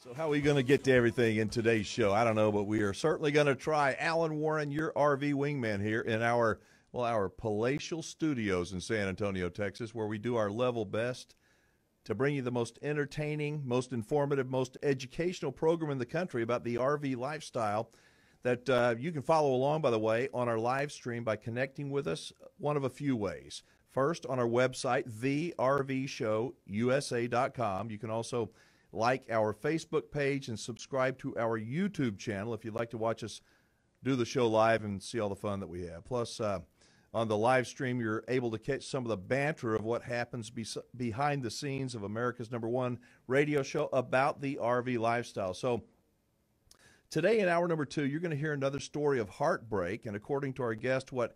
So how are we going to get to everything in today's show? I don't know, but we are certainly going to try. Alan Warren, your RV wingman here in our palatial studios in San Antonio, Texas, where we do our level best to bring you the most entertaining, most informative, most educational program in the country about the RV lifestyle that you can follow along, by the way, on our live stream by connecting with us one of a few ways. First, on our website, thervshowusa.com. You can also like our Facebook page and subscribe to our YouTube channel if you'd like to watch us do the show live and see all the fun that we have. Plus, on the live stream, you're able to catch some of the banter of what happens behind the scenes of America's #1 radio show about the RV lifestyle. So today in hour number 2, you're going to hear another story of heartbreak, and according to our guest, what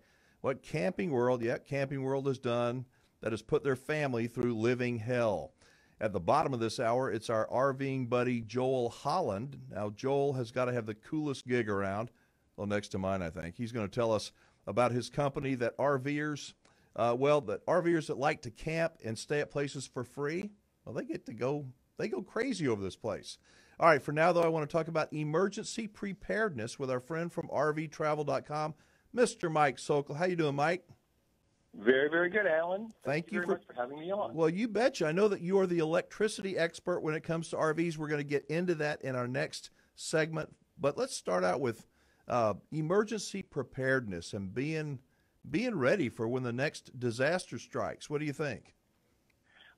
Camping World has done that has put their family through living hell. At the bottom of this hour, it's our RVing buddy, Joel Holland. Now, Joel has got to have the coolest gig around. Well, next to mine, I think. He's going to tell us about his company that RVers that like to camp and stay at places for free, well, they go crazy over this place. All right, for now, though, I want to talk about emergency preparedness with our friend from RVtravel.com, Mr. Mike Sokol. How you doing, Mike? Very, very good, Alan. Thank you very much for having me on. Well, you betcha. I know that you are the electricity expert when it comes to RVs. We're going to get into that in our next segment. But let's start out with emergency preparedness and being ready for when the next disaster strikes. What do you think?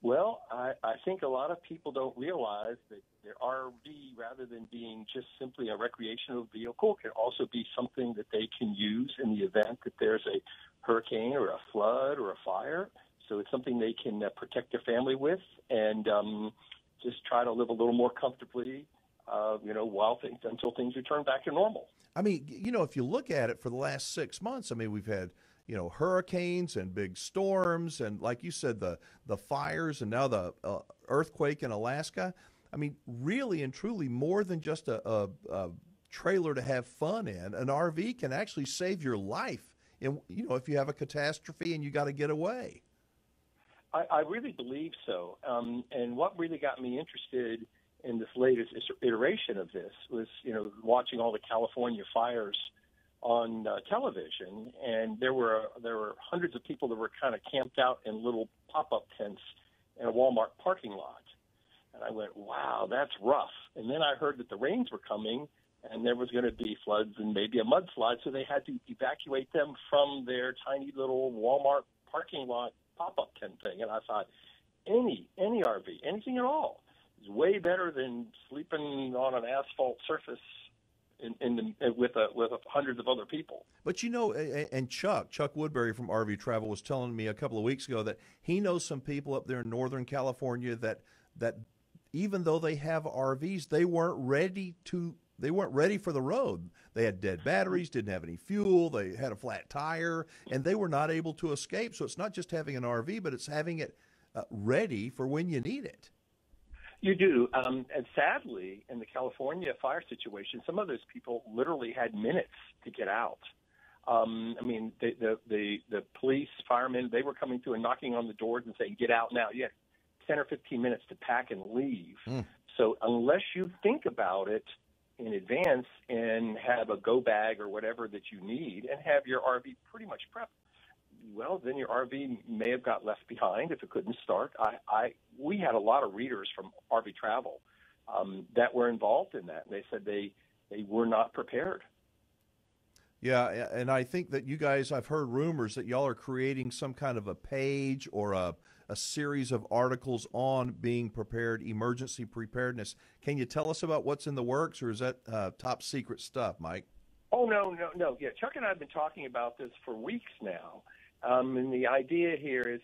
Well, I think a lot of people don't realize that their RV, rather than being just simply a recreational vehicle, can also be something that they can use in the event that there's a hurricane or a flood or a fire. So it's something they can protect their family with and just try to live a little more comfortably, until things return back to normal. I mean, if you look at it for the last 6 months, I mean, we've had hurricanes and big storms, and like you said, the fires, and now the earthquake in Alaska. I mean, really and truly, more than just a trailer to have fun in, an RV can actually save your life. And if you have a catastrophe and you got to get away. I really believe so. And what really got me interested in this latest iteration of this was, watching all the California fires on television, and there were hundreds of people that were kind of camped out in little pop-up tents in a Walmart parking lot. And I went, wow, that's rough. And then I heard that the rains were coming, and there was going to be floods and maybe a mudslide, so they had to evacuate them from their tiny little Walmart parking lot pop-up tent thing. And I thought, any RV, anything at all, is way better than sleeping on an asphalt surface with hundreds of other people. But and Chuck Woodbury from RV Travel was telling me a couple of weeks ago that he knows some people up there in Northern California that even though they have RVs, they weren't ready for the road. They had dead batteries, didn't have any fuel, they had a flat tire, and they were not able to escape. So it's not just having an RV, but it's having it ready for when you need it. You do. And sadly, in the California fire situation, some of those people literally had minutes to get out. The police, firemen, they were coming through and knocking on the doors and saying, get out now. You had 10 or 15 minutes to pack and leave. So unless you think about it in advance and have a go bag or whatever that you need and have your RV pretty much prepped, well, then your RV may have got left behind if it couldn't start. We had a lot of readers from RV Travel that were involved in that, and they said they were not prepared. Yeah, and I think that you guys, I've heard rumors that y'all are creating some kind of a page or a series of articles on being prepared, emergency preparedness. Can you tell us about what's in the works, or is that top secret stuff, Mike? Oh, no. Yeah, Chuck and I have been talking about this for weeks now. And the idea here is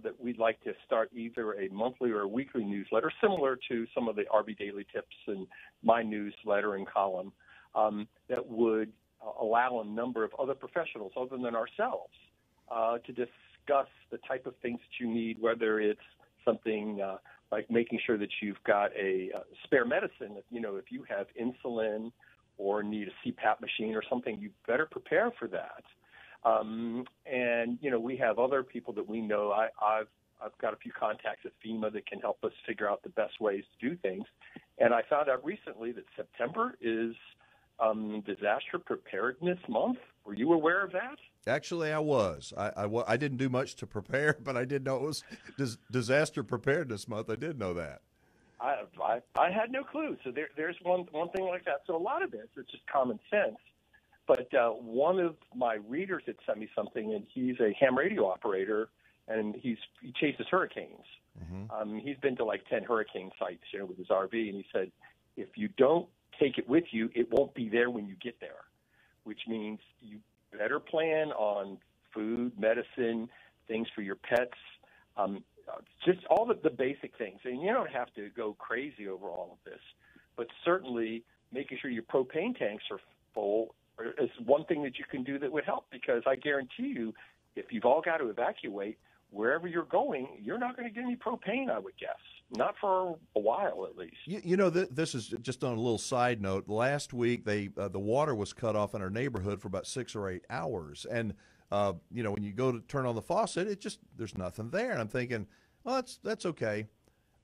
that we'd like to start either a monthly or a weekly newsletter, similar to some of the RV Daily Tips and my newsletter and column, that would allow a number of other professionals other than ourselves to discuss the type of things that you need, whether it's something like making sure that you've got a spare medicine. If you have insulin or need a CPAP machine or something, you better prepare for that. We have other people that we know. I've got a few contacts at FEMA that can help us figure out the best ways to do things. And I found out recently that September is Disaster Preparedness Month. Were you aware of that? Actually, I was. I didn't do much to prepare, but I did know it was Disaster Preparedness Month. I did know that. I had no clue. So there's one thing like that. So a lot of this is just common sense. But one of my readers had sent me something, and he's a ham radio operator, and he chases hurricanes. Mm-hmm. He's been to like 10 hurricane sites, with his RV, and he said, if you don't take it with you, it won't be there when you get there, which means you better plan on food, medicine, things for your pets, just all the basic things. And you don't have to go crazy over all of this, but certainly making sure your propane tanks are full is one thing that you can do that would help, because I guarantee you, if you've all got to evacuate, wherever you're going, you're not going to get any propane, I would guess. Not for a while, at least. This is just on a little side note. Last week, the water was cut off in our neighborhood for about 6 or 8 hours. And, when you go to turn on the faucet, there's nothing there. And I'm thinking, well, that's okay.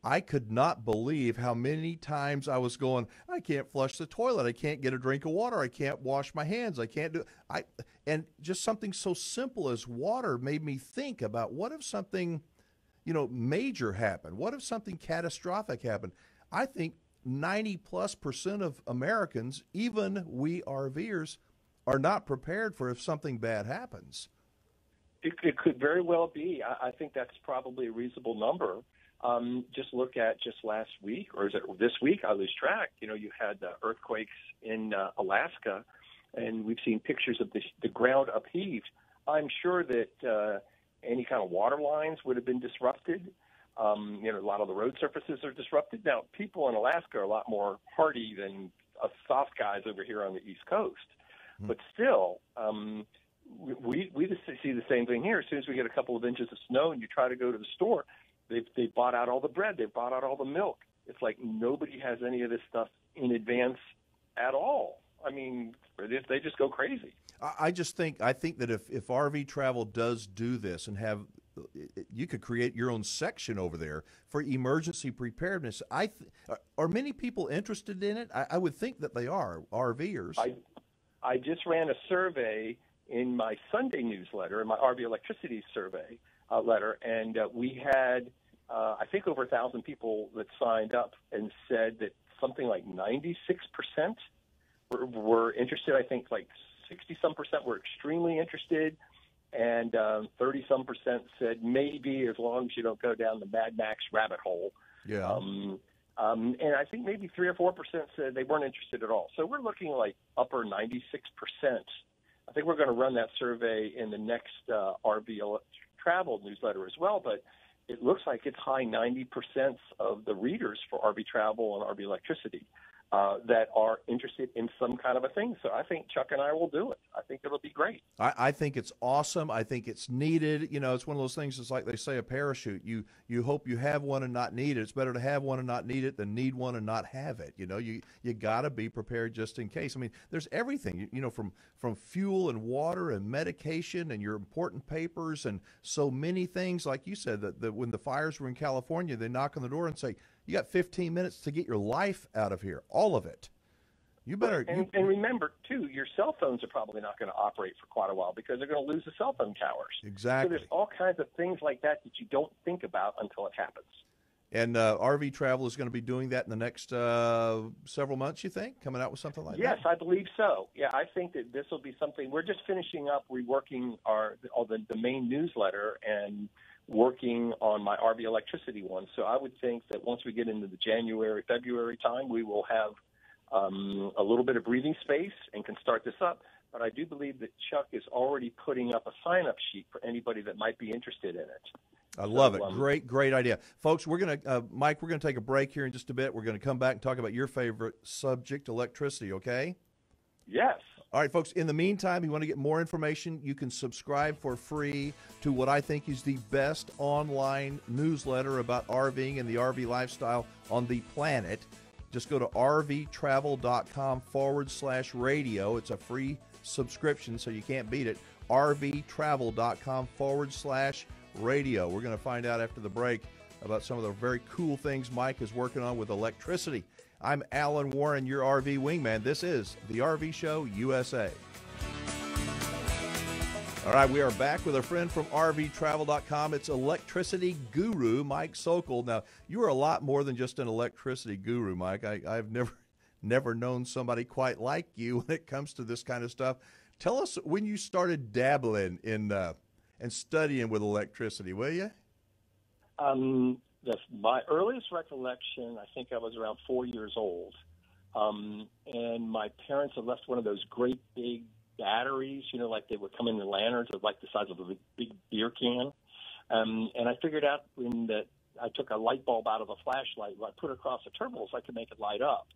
I could not believe how many times I was going, I can't flush the toilet. I can't get a drink of water. I can't wash my hands. I can't do and just something so simple as water made me think about, what if something, major happened? What if something catastrophic happened? I think 90+% of Americans, even we RVers, are not prepared for if something bad happens. It could very well be. I think that's probably a reasonable number. Just look at just last week, or is it this week? I lose track. You had earthquakes in Alaska, and we've seen pictures of the ground upheaved. I'm sure that any kind of water lines would have been disrupted. A lot of the road surfaces are disrupted. Now, people in Alaska are a lot more hardy than us soft guys over here on the East Coast. Mm-hmm. But still, we just see the same thing here. As soon as we get a couple of inches of snow and you try to go to the store, They've bought out all the bread. They've bought out all the milk. It's like nobody has any of this stuff in advance at all. I mean, they just go crazy. I think that if RV travel does do this and you could create your own section over there for emergency preparedness. Are many people interested in it? I would think that they are, RVers. I just ran a survey in my Sunday newsletter, in my RV Electricity survey letter, and we had, I think, over 1,000 people that signed up and said that something like 96% were interested. I think like 60-some% were extremely interested, and 30-some% said maybe, as long as you don't go down the Mad Max rabbit hole. Yeah. And I think maybe 3 or 4% said they weren't interested at all. So we're looking like upper 96%. I think we're going to run that survey in the next RV Travel newsletter as well, but it looks like it's high 90% of the readers for RV Travel and RV Electricity that are interested in some kind of a thing. So I think Chuck and I will do it. I think it'll be great. I think it's awesome. I think it's needed. It's one of those things. It's like they say, a parachute. You hope you have one and not need it. It's better to have one and not need it than need one and not have it. You got to be prepared just in case. I mean, there's everything. From fuel and water and medication and your important papers and so many things. Like you said, that when the fires were in California, they knock on the door and say, you got 15 minutes to get your life out of here, all of it. You better. And remember, too, your cell phones are probably not going to operate for quite a while because they're going to lose the cell phone towers. Exactly. So there's all kinds of things like that you don't think about until it happens. And RV Travel is going to be doing that in the next several months, you think, coming out with something like that? Yes, I believe so. Yeah, I think that this will be something. We're just finishing up reworking the main newsletter and working on my RV Electricity one. So I would think that once we get into the January, February time, we will have a little bit of breathing space and can start this up. But I do believe that Chuck is already putting up a sign-up sheet for anybody that might be interested in it. I love it. Great idea. Folks, we're going to, Mike, we're going to take a break here in just a bit. We're going to come back and talk about your favorite subject, electricity, okay? Yes. All right, folks, in the meantime, if you want to get more information, you can subscribe for free to what I think is the best online newsletter about RVing and the RV lifestyle on the planet. Just go to rvtravel.com/radio. It's a free subscription, so you can't beat it. rvtravel.com/radio. We're going to find out after the break about some of the very cool things Mike is working on with electricity. I'm Alan Warren, your RV wingman. This is the RV Show USA. All right, we are back with a friend from RVTravel.com. It's electricity guru, Mike Sokol. Now, you are a lot more than just an electricity guru, Mike. I've never known somebody quite like you when it comes to this kind of stuff. Tell us when you started dabbling in and studying with electricity, will you? My earliest recollection, I think I was around 4 years old, and my parents had left one of those great big batteries, like they would come in the lanterns, like the size of a big beer can. And I figured out I took a light bulb out of a flashlight, I put it across the terminals, I could make it light up.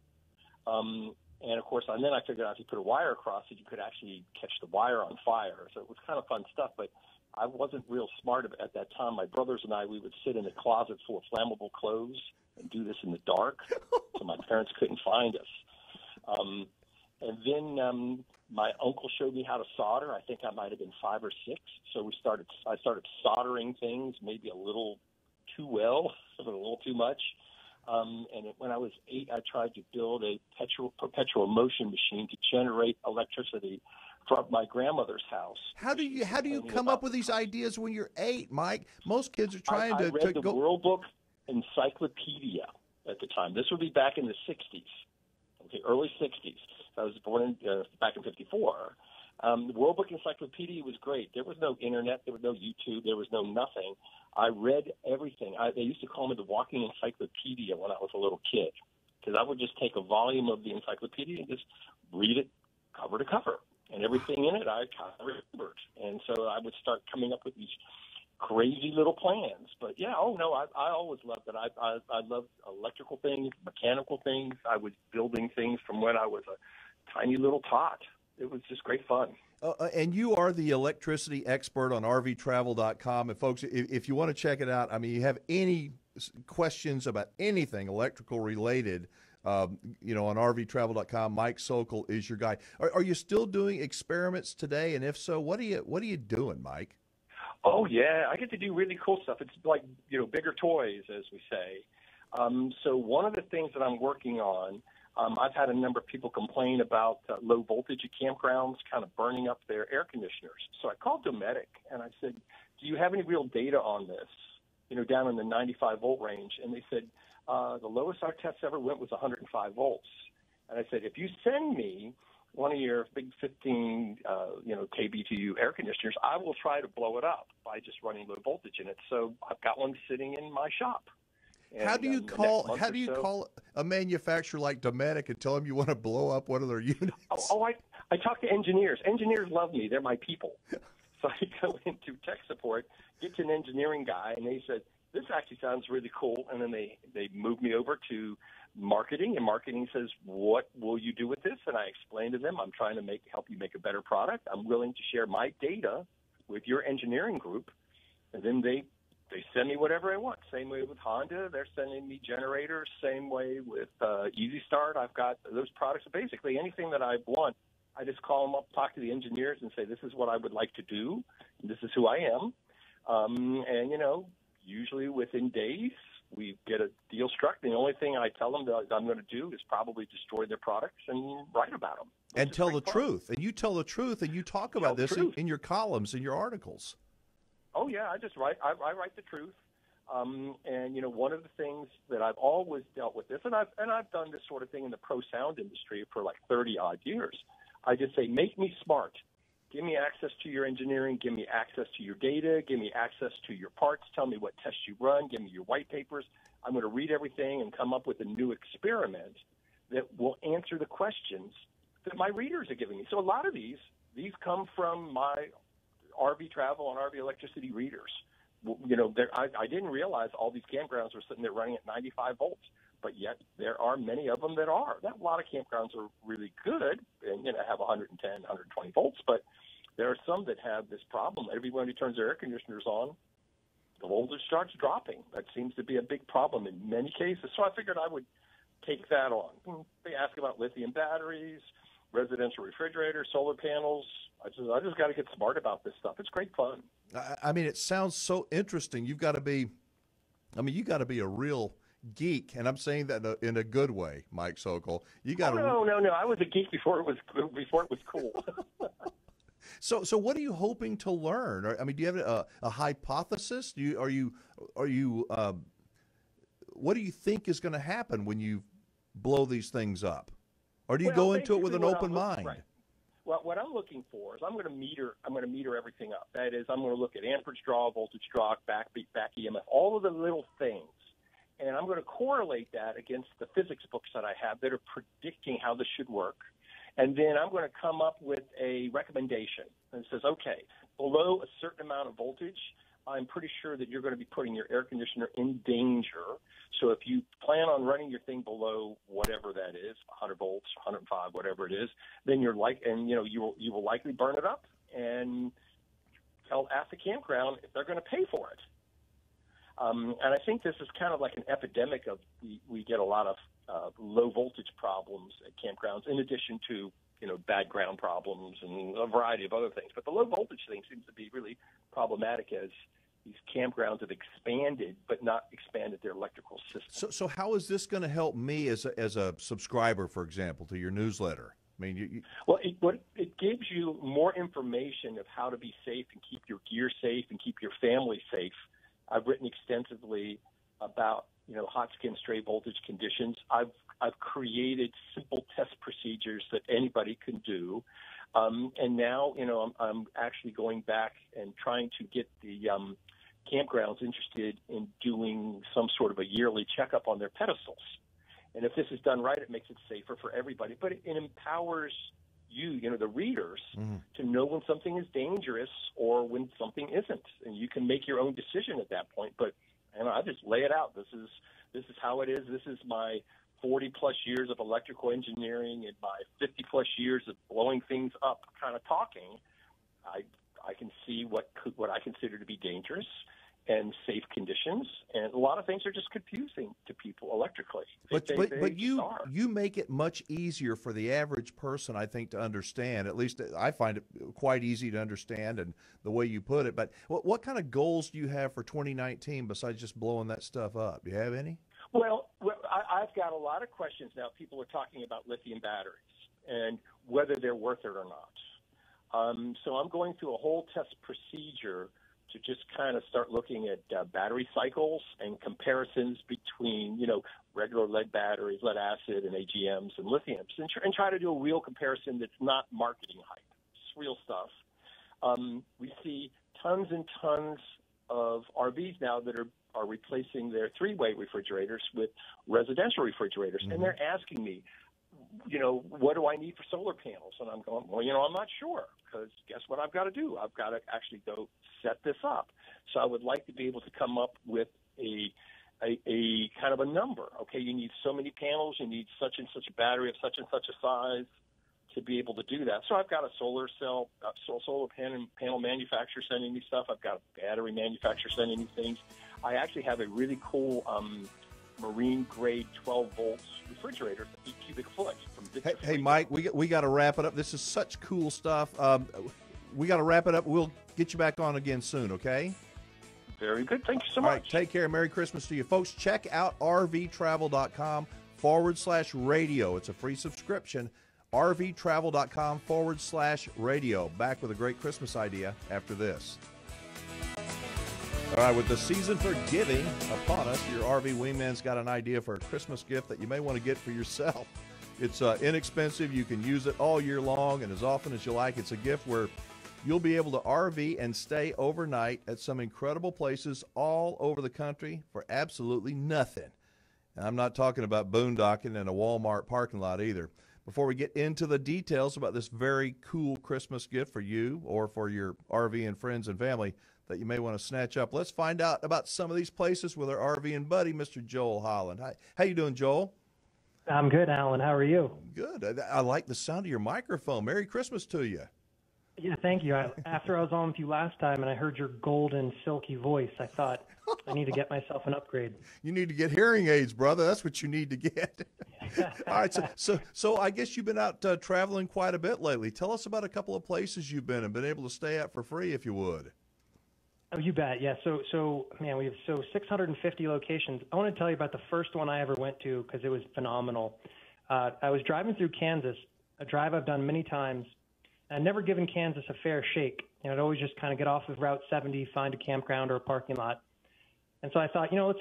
And of course, then I figured out if you put a wire across it, you could actually catch the wire on fire. So it was kind of fun stuff, but I wasn't real smart at that time. My brothers and I, we would sit in the closet full of flammable clothes and do this in the dark, so my parents couldn't find us. And then my uncle showed me how to solder. I think I might have been 5 or 6. So I started soldering things, maybe a little too well, a little too much. When I was 8, I tried to build a perpetual motion machine to generate electricity from my grandmother's house. How do you come up with these ideas when you're 8, Mike? Most kids are trying I read the World Book Encyclopedia at the time. This would be back in the 60s, early 60s. I was born back in 54. The World Book Encyclopedia was great. There was no internet. There was no YouTube. There was no nothing. I read everything. They used to call me the walking encyclopedia when I was a little kid, because I would just take a volume of the encyclopedia and just read it cover to cover. And everything in it I kind of remembered. And so I would start coming up with these crazy little plans. But, yeah, I always loved it. I loved electrical things, mechanical things. I was building things from when I was a tiny little tot. It was just great fun. And you are the electricity expert on RVTravel.com. And, folks, if you want to check it out, I mean, you have any questions about anything electrical related, on RVTravel.com, Mike Sokol is your guy. Are you still doing experiments today? And if so, what are you doing, Mike? Oh, yeah. I get to do really cool stuff. It's like, bigger toys, as we say. So one of the things that I'm working on, I've had a number of people complain about low voltage at campgrounds kind of burning up their air conditioners. So I called Dometic, and I said, do you have any real data on this, down in the 95 volt range? And they said, the lowest our tests ever went was 105 volts. And I said, if you send me one of your big 15, kBTU air conditioners, I will try to blow it up by just running low voltage in it. So I've got one sitting in my shop. And, how do you call a manufacturer like Dometic and tell them you want to blow up one of their units? I talk to engineers. Engineers love me. They're my people. So I go into tech support, get to an engineering guy, and they said, this actually sounds really cool. And then they moved me over to marketing, and marketing says, what will you do with this? And I explained to them, I'm trying to help you make a better product. I'm willing to share my data with your engineering group. And then they send me whatever I want. Same way with Honda. They're sending me generators. Same way with Easy Start. I've got those products. Basically, anything that I want, I just call them up, talk to the engineers, and say, this is what I would like to do. This is who I am. Usually within days, we get a deal struck. The only thing I tell them that I'm going to do is probably destroy their products and write about them. And tell the truth. And you tell the truth, and you talk about this in your columns, in your articles. Oh, yeah, I just write. I write the truth. One of the things that I've always dealt with this, and I've done this sort of thing in the pro sound industry for like 30-odd years. I just say, make me smart. Give me access to your engineering. Give me access to your data. Give me access to your parts. Tell me what tests you run. Give me your white papers. I'm going to read everything and come up with a new experiment that will answer the questions that my readers are giving me. So a lot of these come from my RV travel and RV electricity readers. I didn't realize all these campgrounds were sitting there running at 95 volts, but yet there are many of them that are. A lot of campgrounds are really good and have 110, 120 volts, but there are some that have this problem. Everyone who turns their air conditioners on, the voltage starts dropping. That seems to be a big problem in many cases. So I figured I would take that on. They ask about lithium batteries, residential refrigerators, solar panels. I just got to get smart about this stuff. It's great fun. I mean, it sounds so interesting. You got to be a real geek, and I'm saying that in a good way, Mike Sokol. You got no. I was a geek before it was cool. So what are you hoping to learn? I mean, do you have a hypothesis? What do you think is going to happen when you blow these things up? Or do you go into it with an open mind? Right. Well, what I'm looking for is I'm going to meter everything up. That is, I'm going to look at amperage draw, voltage draw, back EMF, all of the little things. And I'm going to correlate that against the physics books that I have that are predicting how this should work. And then I'm going to come up with a recommendation that says, okay, below a certain amount of voltage, I'm pretty sure that you're going to be putting your air conditioner in danger. So if you plan on running your thing below whatever that is, 100 volts, 105, whatever it is, then you will likely burn it up, and ask the campground if they're going to pay for it. And I think this is kind of like an epidemic of we get a lot of low voltage problems at campgrounds, in addition to bad ground problems and a variety of other things. But the low voltage thing seems to be really problematic as these campgrounds have expanded, but not expanded their electrical system. So how is this going to help me as a subscriber, for example, to your newsletter? I mean, it gives you more information of how to be safe and keep your gear safe and keep your family safe. I've written extensively about hot skin stray voltage conditions. I've created simple test procedures that anybody can do, and now I'm actually going back and trying to get the campgrounds interested in doing some sort of a yearly checkup on their pedestals. And if this is done right, it makes it safer for everybody. But it empowers you, the readers, to know when something is dangerous or when something isn't, and you can make your own decision at that point. But I just lay it out. This is how it is. This is my 40-plus years of electrical engineering and my 50-plus years of blowing things up, kind of talking. I can see what I consider to be dangerous and safe conditions, and a lot of things are just confusing to people electrically. But you make it much easier for the average person, I think, to understand. At least I find it quite easy to understand, and the way you put it. But what kind of goals do you have for 2019 besides just blowing that stuff up? Do you have any? Well, I've got a lot of questions now. People are talking about lithium batteries and whether they're worth it or not. So I'm going through a whole test procedure to just kind of start looking at battery cycles and comparisons between, regular lead batteries, lead acid, and AGMs and lithiums, and try to do a real comparison that's not marketing hype. It's real stuff. We see tons and tons of RVs now that are replacing their three-way refrigerators with residential refrigerators, and they're asking me, what do I need for solar panels? And I'm going, well, I'm not sure, because guess what I've got to do? I've got to actually go set this up. So I would like to be able to come up with a kind of a number. Okay, you need so many panels, you need such and such a battery of such and such a size to be able to do that. So I've got a solar panel manufacturer sending me stuff. I've got a battery manufacturer sending me things. I actually have a really cool marine grade 12 volts refrigerator, 8 cubic foot. Hey, Mike, we got to wrap it up. This is such cool stuff. We got to wrap it up. We'll get you back on again soon, okay? Very good. Thank you so much. All right, take care. Merry Christmas to you. Folks, check out rvtravel.com/radio. It's a free subscription. rvtravel.com/radio. Back with a great Christmas idea after this. All right, with the season for giving upon us, your RV wingman's got an idea for a Christmas gift that you may want to get for yourself. It's inexpensive. You can use it all year long and as often as you like. It's a gift where you'll be able to RV and stay overnight at some incredible places all over the country for absolutely nothing. And I'm not talking about boondocking in a Walmart parking lot either. Before we get into the details about this very cool Christmas gift for you or for your RV and friends and family that you may want to snatch up, let's find out about some of these places with our RV and buddy, Mr. Joel Holland. Hi. How you doing, Joel? I'm good, Alan. How are you? Good. I like the sound of your microphone. Merry Christmas to you. Yeah, thank you. After I was on with you last time and I heard your golden, silky voice, I thought I need to get myself an upgrade. You need to get hearing aids, brother. That's what you need to get. All right. So I guess you've been out traveling quite a bit lately. Tell us about a couple of places you've been and been able to stay at for free, if you would. Oh, you bet. Yeah. So man, we have 650 locations. I want to tell you about the first one I ever went to because it was phenomenal. I was driving through Kansas, a drive I've done many times. I'd never given Kansas a fair shake. I'd always just kind of get off of Route 70, find a campground or a parking lot. And so I thought, let's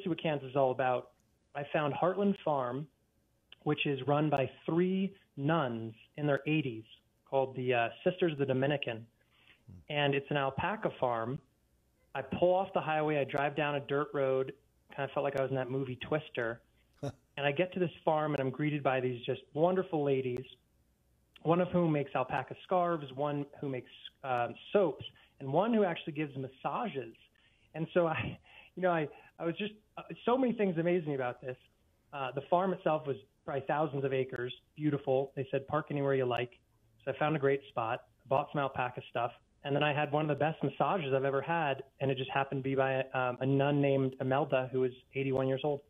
see what Kansas is all about. I found Heartland Farm, which is run by 3 nuns in their 80s called the Sisters of the Dominican. And it's an alpaca farm. I pull off the highway. I drive down a dirt road. Kind of felt like I was in that movie Twister. And I get to this farm, and I'm greeted by these just wonderful ladies, one of whom makes alpaca scarves, one who makes soaps, and one who actually gives massages. And so I was just so many things amazed me about this. The farm itself was probably thousands of acres, beautiful. They said park anywhere you like. So I found a great spot, bought some alpaca stuff, and then I had one of the best massages I've ever had, and it just happened to be by a nun named Imelda, who was 81 years old.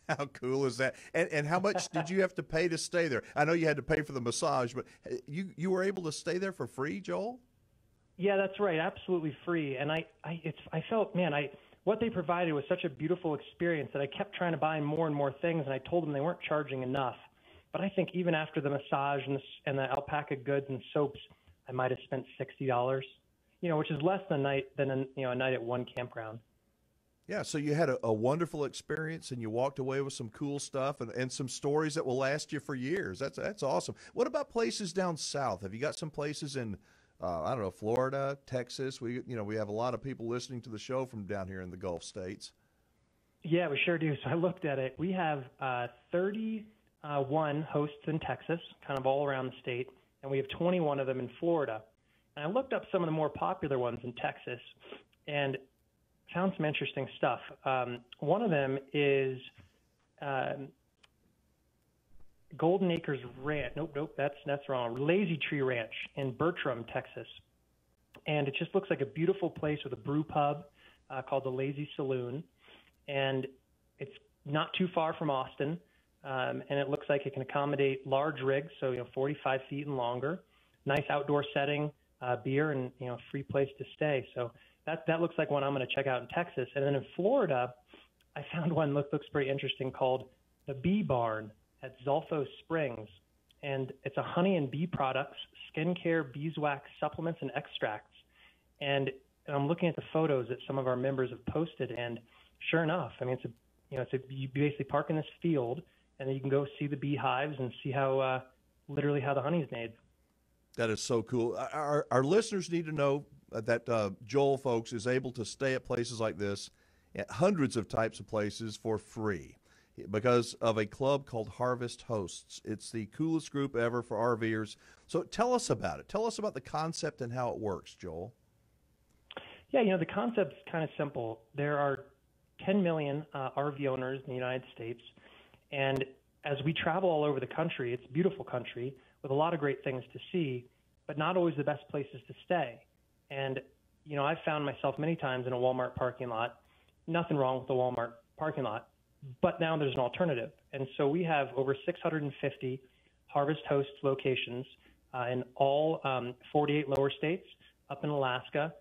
How cool is that? And how much did you have to pay to stay there? I know you had to pay for the massage, but you were able to stay there for free, Joel? Yeah, that's right. Absolutely free. And I felt, man, what they provided was such a beautiful experience that I kept trying to buy more and more things, and I told them they weren't charging enough. But I think even after the massage and the alpaca goods and soaps, I might have spent $60, which is less than a night at one campground. Yeah, so you had a wonderful experience, and you walked away with some cool stuff and some stories that will last you for years. That's awesome. What about places down south? Have you got some places in, I don't know, Florida, Texas? We have a lot of people listening to the show from down here in the Gulf states. Yeah, we sure do. So I looked at it. We have 31 hosts in Texas, kind of all around the state, and we have 21 of them in Florida. And I looked up some of the more popular ones in Texas, and found some interesting stuff. One of them is Golden Acres Ranch. Nope, that's wrong. Lazy Tree Ranch in Bertram, Texas. And it just looks like a beautiful place with a brew pub called the Lazy Saloon. And it's not too far from Austin. And it looks like it can accommodate large rigs, so 45 feet and longer. Nice outdoor setting, beer, and free place to stay. So that looks like one I'm going to check out in Texas. And then in Florida, I found one looks pretty interesting called the Bee Barn at Zolfo Springs. And it's a honey and bee products, skincare, beeswax, supplements, and extracts. And I'm looking at the photos that some of our members have posted, and sure enough, I mean, you basically park in this field, and then you can go see the beehives and see how literally how the honey is made. That is so cool. Our listeners need to know that Joel, folks, is able to stay at places like this, at hundreds of types of places for free because of a club called Harvest Hosts. It's the coolest group ever for RVers. So tell us about it. Tell us about the concept and how it works, Joel. Yeah, the concept's kind of simple. There are 10 million RV owners in the United States, and as we travel all over the country, it's a beautiful country with a lot of great things to see, but not always the best places to stay. And, I've found myself many times in a Walmart parking lot. Nothing wrong with the Walmart parking lot, but now there's an alternative. And so we have over 650 Harvest Hosts locations in all 48 lower states, up in Alaska,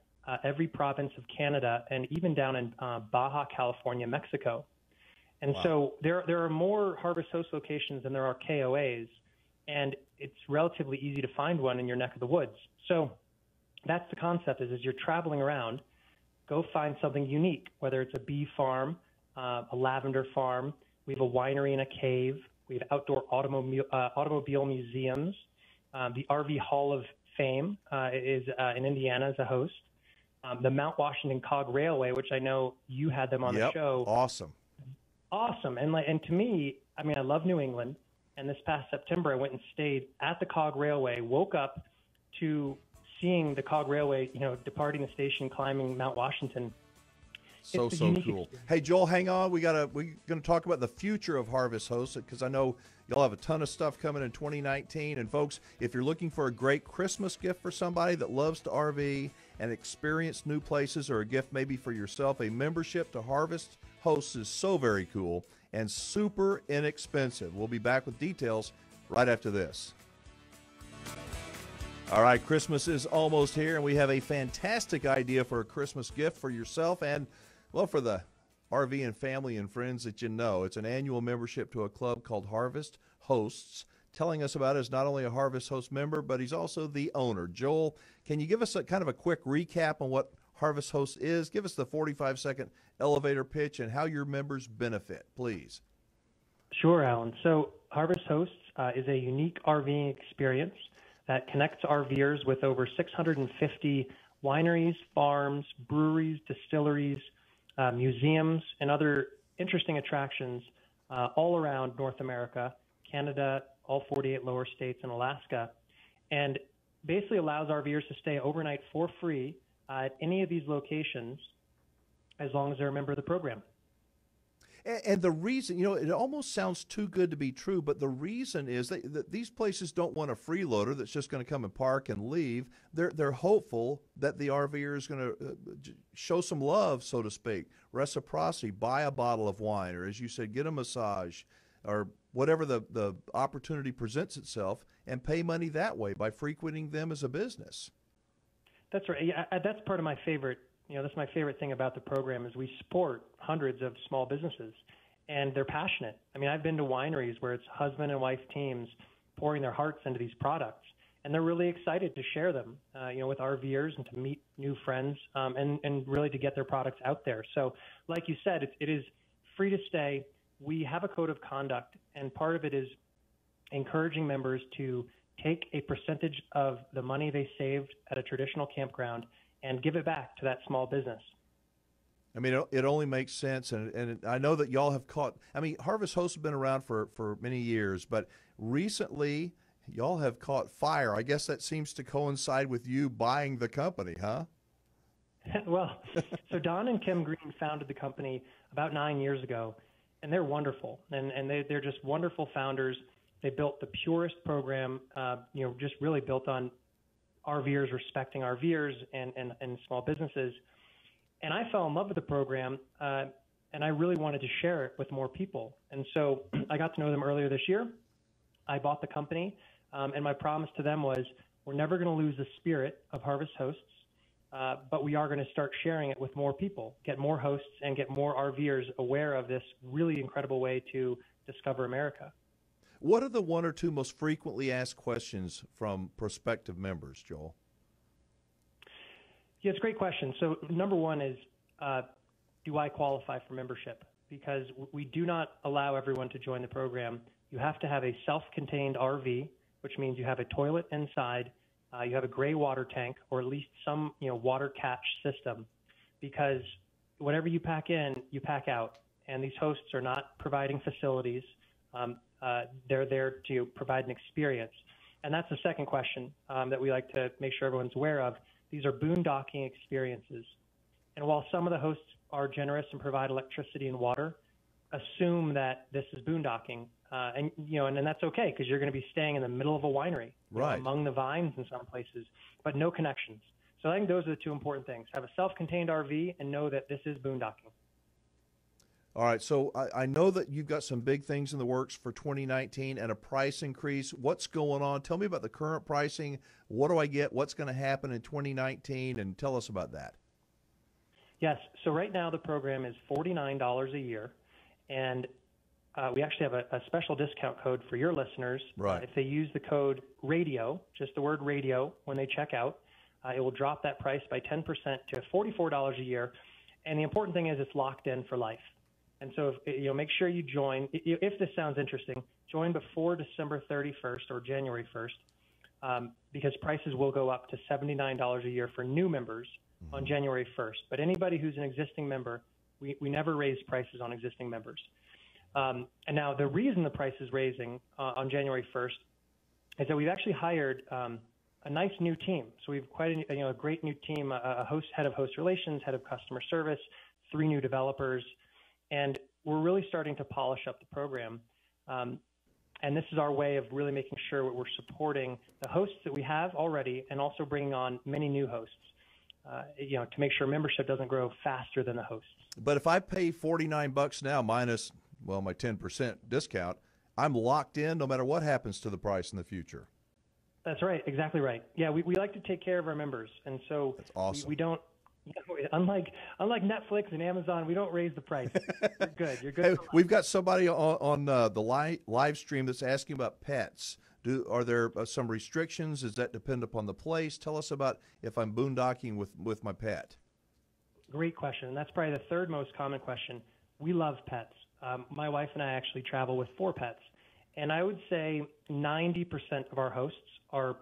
every province of Canada, and even down in Baja California, Mexico. And Wow. So there are more Harvest Host locations than there are KOAs, and it's relatively easy to find one in your neck of the woods. So that's the concept is as you're traveling around, go find something unique, whether it's a bee farm, a lavender farm. We have a winery and a cave. We have outdoor automobile museums. The RV Hall of Fame is in Indiana as a host. The Mount Washington Cog Railway, which I know you had them on the show. Awesome. And to me, I mean, I love New England. And this past September, I went and stayed at the Cog Railway, woke up to seeing the Cog Railway, departing the station, climbing Mount Washington. So cool. Hey, Joel, hang on. We're going to talk about the future of Harvest Hosts because I know you'll have a ton of stuff coming in 2019. And folks, if you're looking for a great Christmas gift for somebody that loves to RV and experience new places, or a gift maybe for yourself, a membership to Harvest Hosts is so very cool and super inexpensive. We'll be back with details right after this. All right, Christmas is almost here, and we have a fantastic idea for a Christmas gift for yourself and, well, for the RV and family and friends that you know. It's an annual membership to a club called Harvest Hosts. Telling us about it is not only a Harvest Host member, but he's also the owner. Joel, can you give us a kind of a quick recap on what Harvest Hosts is? Give us the 45-second elevator pitch and how your members benefit, please. Sure, Alan. So Harvest Hosts is a unique RVing experience that connects RVers with over 650 wineries, farms, breweries, distilleries, museums, and other interesting attractions all around North America, Canada, all 48 lower states, and Alaska, and basically allows RVers to stay overnight for free at any of these locations as long as they're a member of the program. And the reason, you know, it almost sounds too good to be true, but the reason is that these places don't want a freeloader that's just going to come and park and leave. They're hopeful that the RVer is going to show some love, so to speak, reciprocity, buy a bottle of wine, or as you said, get a massage, or whatever the opportunity presents itself, and pay money that way by frequenting them as a business. That's right. Yeah, that's part of my favorite. You know, that's my favorite thing about the program is we support hundreds of small businesses, and they're passionate. I mean, I've been to wineries where it's husband and wife teams pouring their hearts into these products, and they're really excited to share them, you know, with RVers and to meet new friends, and really to get their products out there. So, like you said, it is free to stay. We have a code of conduct, and part of it is encouraging members to take a percentage of the money they saved at a traditional campground and give it back to that small business. I mean, it only makes sense, and I know that y'all have caught, I mean, Harvest Hosts have been around for many years, but recently y'all have caught fire. I guess that seems to coincide with you buying the company, huh? Well, so Don and Kim Green founded the company about 9 years ago, and they're wonderful, and they're just wonderful founders. They built the purest program, you know, just really built on RVers respecting RVers and small businesses. And I fell in love with the program, and I really wanted to share it with more people. And so I got to know them earlier this year. I bought the company, and my promise to them was we're never going to lose the spirit of Harvest Hosts, but we are going to start sharing it with more people, get more hosts, and get more RVers aware of this really incredible way to discover America. What are the one or two most frequently asked questions from prospective members, Joel? Yeah, it's a great question. So number one is, do I qualify for membership? Because we do not allow everyone to join the program. You have to have a self-contained RV, which means you have a toilet inside, you have a gray water tank, or at least some, you know, water catch system, because whatever you pack in, you pack out. And these hosts are not providing facilities. They're there to provide an experience. And that's the second question that we like to make sure everyone's aware of. These are boondocking experiences. And while some of the hosts are generous and provide electricity and water, assume that this is boondocking. And that's okay, because you're going to be staying in the middle of a winery, right, among the vines in some places, but no connections. So I think those are the two important things. Have a self-contained RV and know that this is boondocking. All right, so I know that you've got some big things in the works for 2019 and a price increase. What's going on? Tell me about the current pricing. What do I get? What's going to happen in 2019? And tell us about that. Yes, so right now the program is $49 a year, and we actually have a special discount code for your listeners. Right. If they use the code RADIO, just the word RADIO, when they check out, it will drop that price by 10% to $44 a year. And the important thing is it's locked in for life. And so, make sure you join. If this sounds interesting, join before December 31st or January 1st, because prices will go up to $79 a year for new members on January 1st. But anybody who's an existing member, we never raise prices on existing members. And now the reason the price is raising on January 1st is that we've actually hired a nice new team. So we've quite a great new team, head of host relations, head of customer service, 3 new developers. And we're really starting to polish up the program. And this is our way of really making sure that we're supporting the hosts that we have already and also bringing on many new hosts, to make sure membership doesn't grow faster than the hosts. But if I pay $49 now minus, my 10% discount, I'm locked in no matter what happens to the price in the future. That's right. Exactly right. Yeah, we like to take care of our members. And so That's awesome. we don't, unlike Netflix and Amazon, we don't raise the price. You're good. You're good. Hey, we've got somebody on the live stream that's asking about pets. Are there some restrictions? Does that depend upon the place? Tell us about if I'm boondocking with my pet. Great question. And that's probably the third most common question. We love pets. My wife and I actually travel with 4 pets. And I would say 90% of our hosts are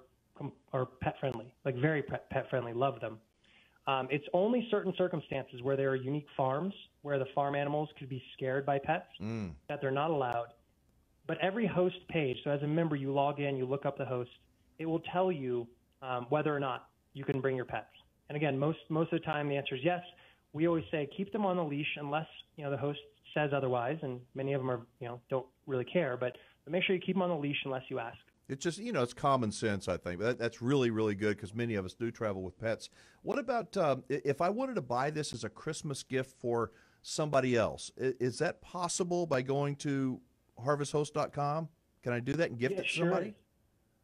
pet friendly, like very pet friendly, love them. It's only certain circumstances where there are unique farms where the farm animals could be scared by pets that they're not allowed. But every host page, so as a member, you log in, you look up the host, it will tell you whether or not you can bring your pets. And again, most of the time the answer is yes. We always say keep them on the leash unless the host says otherwise, and many of them are don't really care. But make sure you keep them on the leash unless you ask. It's just, it's common sense, I think. That's really, really good because many of us do travel with pets. What about if I wanted to buy this as a Christmas gift for somebody else? Is that possible by going to harvesthost.com? Can I do that and gift it to somebody?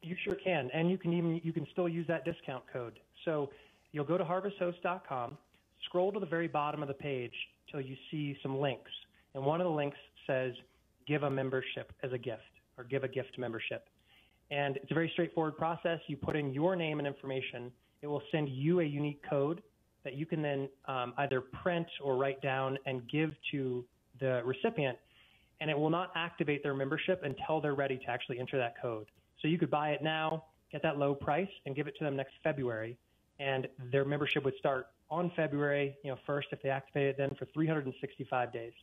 You sure can. And you can still use that discount code. So you'll go to harvesthost.com, scroll to the very bottom of the page till you see some links. And one of the links says give a membership as a gift or give a gift membership. And it's a very straightforward process. You put in your name and information. It will send you a unique code that you can then either print or write down and give to the recipient. And it will not activate their membership until they're ready to actually enter that code. So you could buy it now, get that low price, and give it to them next February. And their membership would start on February 1st if they activate it then for 365 days.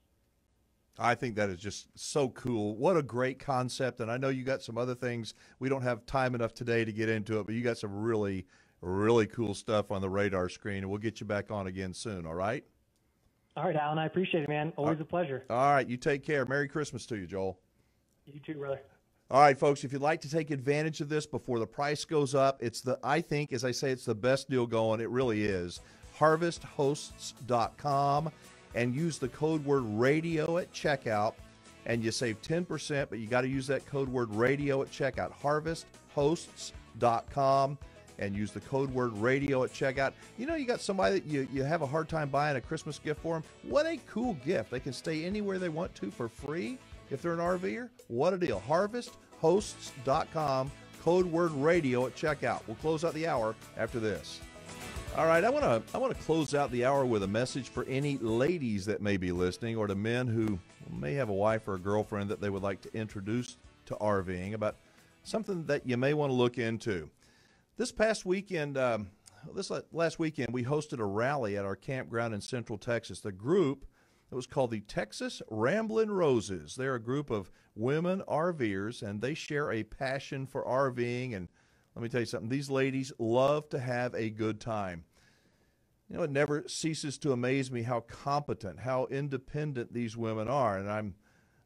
I think that is just so cool. What a great concept. And I know you got some other things. We don't have time enough today to get into it, but you got some really, really cool stuff on the radar screen, and we'll get you back on again soon, all right? All right, Alan, I appreciate it, man. Always a pleasure. All right, you take care. Merry Christmas to you, Joel. You too, brother. All right, folks, if you'd like to take advantage of this before the price goes up, I think, as I say, it's the best deal going. It really is. harvesthosts.com. And use the code word radio at checkout, and you save 10%, but you got to use that code word radio at checkout. Harvesthosts.com, and use the code word radio at checkout. You got somebody that you have a hard time buying a Christmas gift for them. What a cool gift. They can stay anywhere they want to for free if they're an RVer. What a deal. Harvesthosts.com, code word radio at checkout. We'll close out the hour after this. All right, I want to close out the hour with a message for any ladies that may be listening, or to men who may have a wife or a girlfriend that they would like to introduce to RVing, about something that you may want to look into. This past weekend, last weekend, we hosted a rally at our campground in Central Texas. The group, it was called the Texas Ramblin' Roses. They're a group of women RVers, and they share a passion for RVing. And let me tell you something, these ladies love to have a good time. It never ceases to amaze me how competent, how independent these women are. And I'm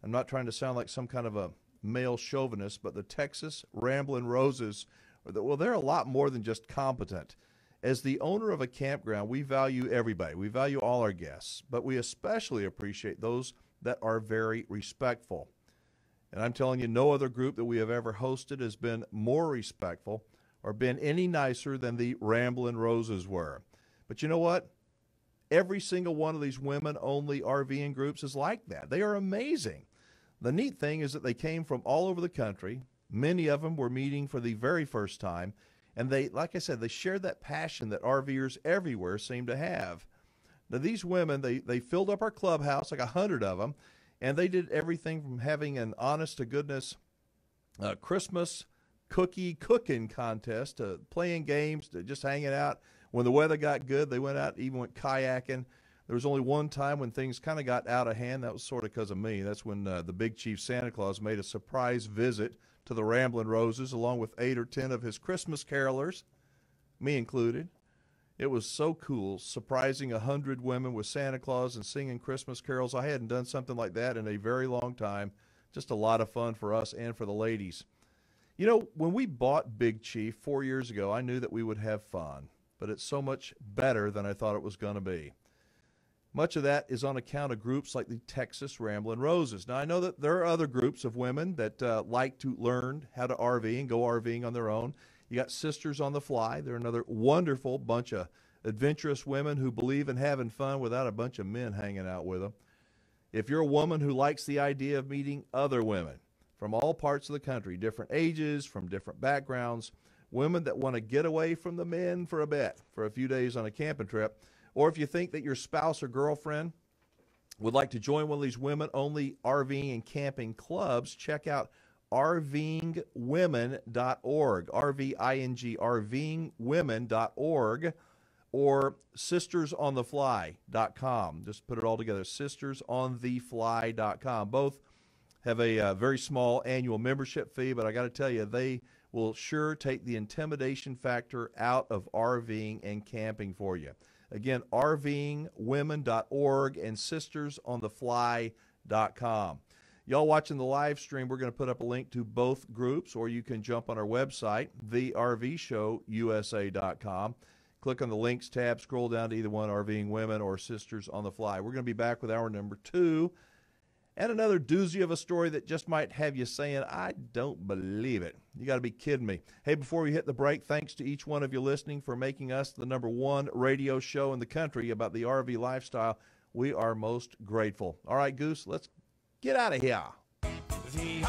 not trying to sound like some kind of a male chauvinist, but the Texas Ramblin' Roses, they're a lot more than just competent. As the owner of a campground, we value everybody. We value all our guests, but we especially appreciate those that are very respectful. And I'm telling you, no other group that we have ever hosted has been more respectful or been any nicer than the Ramblin' Roses were. But you know what? Every single one of these women-only RVing groups is like that. They are amazing. The neat thing is that they came from all over the country. Many of them were meeting for the very first time. And they, like I said, they shared that passion that RVers everywhere seem to have. Now, these women, they filled up our clubhouse, like 100 of them, and they did everything from having an honest-to-goodness Christmas cooking contest to playing games to just hanging out. When the weather got good, they went out, even went kayaking. There was only one time when things kind of got out of hand. That was sort of because of me. That's when the Big Chief Santa Claus made a surprise visit to the Ramblin' Roses along with 8 or 10 of his Christmas carolers, me included. It was so cool, surprising 100 women with Santa Claus and singing Christmas carols. I hadn't done something like that in a very long time. Just a lot of fun for us and for the ladies. When we bought Big Chief 4 years ago, I knew that we would have fun, but it's so much better than I thought it was going to be. Much of that is on account of groups like the Texas Ramblin' Roses. Now, I know that there are other groups of women that like to learn how to RV and go RVing on their own. You got Sisters on the Fly. They're another wonderful bunch of adventurous women who believe in having fun without a bunch of men hanging out with them. If you're a woman who likes the idea of meeting other women from all parts of the country, different ages, from different backgrounds, women that want to get away from the men for a bit, for a few days on a camping trip, or if you think that your spouse or girlfriend would like to join one of these women-only RVing and camping clubs, check out rvingwomen.org, R-V-I-N-G, rvingwomen.org, or sistersonthefly.com. Just put it all together, sistersonthefly.com. Both have a very small annual membership fee, but I got to tell you, they will sure take the intimidation factor out of RVing and camping for you. Again, rvingwomen.org and sistersonthefly.com. Y'all watching the live stream, we're going to put up a link to both groups, or you can jump on our website, thervshowusa.com. Click on the links tab, scroll down to either one, RVing Women or Sisters on the Fly. We're going to be back with hour number 2 and another doozy of a story that just might have you saying, I don't believe it. You got to be kidding me. Hey, before we hit the break, thanks to each one of you listening for making us the #1 radio show in the country about the RV lifestyle. We are most grateful. All right, Goose, let's get out of here. The